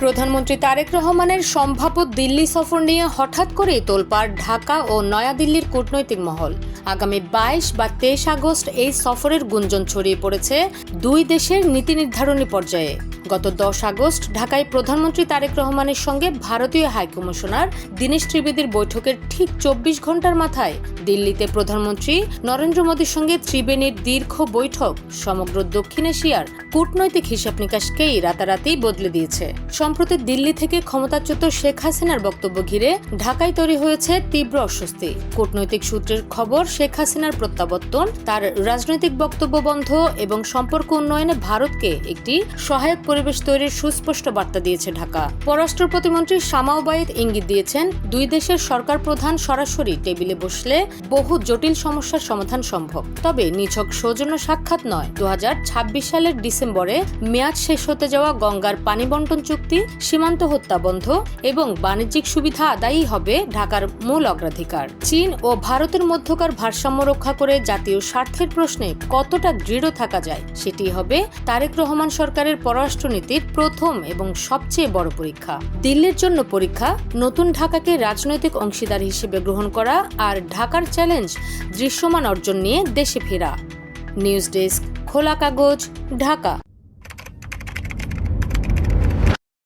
প্রধানমন্ত্রী তারেক রহমানের সম্ভাব্য দিল্লি সফর নিয়ে হঠাৎ করেই তোলপাড় ঢাকা ও নয়াদিল্লির কূটনৈতিক মহল। আগামী 22 বা 23 আগস্ট এই সফরের গুঞ্জন ছড়িয়ে পড়েছে দুই দেশের নীতি নির্ধারণী পর্যায়ে। গত 10 আগস্ট ঢাকায় প্রধানমন্ত্রী তারেক রহমানের সঙ্গে ভারতীয় হাইকমিশনার দীনেশ ত্রিবেদীর বৈঠকের ঠিক 24 ঘন্টার মাথায় দিল্লিতে প্রধানমন্ত্রী নরেন্দ্র মোদীর সঙ্গে ত্রিবেণীর দীর্ঘ বৈঠক সমগ্র দক্ষিণ এশিয়ার কূটনৈতিক হিসাব নিকাশকেই রাতারাতি বদলে দিয়েছে। সম্প্রতি দিল্লি থেকে ক্ষমতাচ্যুত শেখ হাসিনার বক্তব্য ঘিরে ঢাকায় তৈরি হয়েছে তীব্র অস্বস্তি। কূটনৈতিক সূত্রের খবর, শেখ হাসিনার প্রত্যাবর্তন, তার রাজনৈতিক বক্তব্য বন্ধ এবং সম্পর্ক উন্নয়নে ভারতকে একটি সহায়ক পরিবেশ তৈরির সুস্পষ্ট বার্তা দিয়েছে ঢাকা। পররাষ্ট্র প্রতিমন্ত্রী শামা ওবায়েদ ইঙ্গিত দিয়েছেন, দুই দেশের সরকার প্রধান সরাসরি টেবিলে বসলে বহু জটিল সমস্যার সমাধান সম্ভব, তবে নিছক সৌজন্য সাক্ষাৎ নয়। 2026 সালের ডিসেম্বরে মেয়াদ শেষ হতে যাওয়া গঙ্গার পানি বন্টন চুক্তি, সীমান্ত হত্যা বন্ধ এবং বাণিজ্যিক সুবিধা আদায়ই হবে ঢাকার মূল অগ্রাধিকার। চীন ও ভারতের মধ্যকার ভারসাম্য রক্ষা করে জাতীয় স্বার্থের প্রশ্নে কতটা দৃঢ় থাকা যায়, সেটি হবে তারেক রহমান সরকারের পররাষ্ট্রনীতির প্রথম এবং সবচেয়ে বড় পরীক্ষা। দিল্লির জন্য পরীক্ষা, নতুন ঢাকাকে রাজনৈতিক অংশীদার হিসেবে গ্রহণ করা আর ঢাকার চ্যালেঞ্জ দৃশ্যমান অর্জন নিয়ে দেশে ফেরা। নিউজ ডেস্ক, খোলা কাগজ, ঢাকা।